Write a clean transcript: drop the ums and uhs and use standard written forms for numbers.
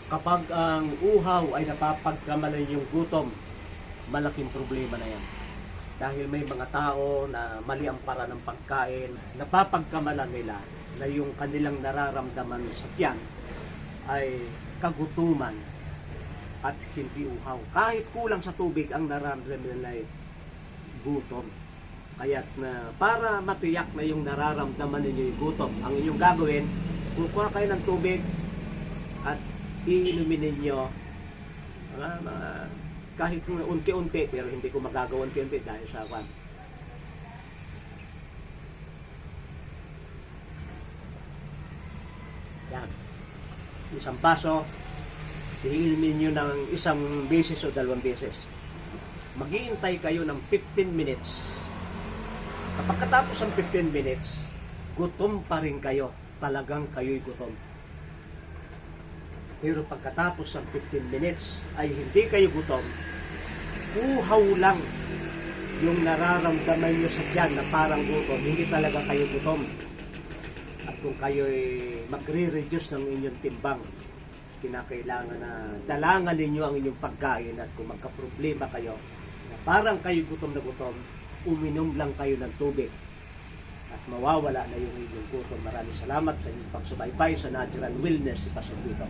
Kapag ang uhaw ay napapagkamalan yung gutom, malaking problema na yan. Dahil may mga tao na mali ang paraan ng pagkain, napapagkamalan nila na yung kanilang nararamdaman sa tiyan ay kagutuman at hindi uhaw. Kahit kulang sa tubig, ang nararamdaman nila ay gutom. Kaya na para matiyak na yung nararamdaman ninyo yung gutom, ang inyong gagawin, kukuha kayo ng tubig at iinumin ninyo kahit unti-unti, pero hindi ko magagawa unti-unti dahil sa kwan. Yan. Isang baso, iinumin nyo ng isang beses o dalawang beses. Maghihintay kayo ng 15 minutes. Kapag katapos ng 15 minutes, gutom pa rin kayo. Talagang kayo'y gutom. Pero pagkatapos ng 15 minutes ay hindi kayo gutom, uhaw lang yung nararamdaman nyo sa tiyan na parang gutom, hindi talaga kayo gutom. At kung kayo'y magre-reduce ng inyong timbang, kinakailangan na dalangan ninyo ang inyong pagkain, at kung magka-problema kayo na parang kayo gutom na gutom, uminom lang kayo ng tubig at mawawala na yung inyong gutom. Maraming salamat sa inyong pagsubaybay sa Natural Wellness si Pastor Vito.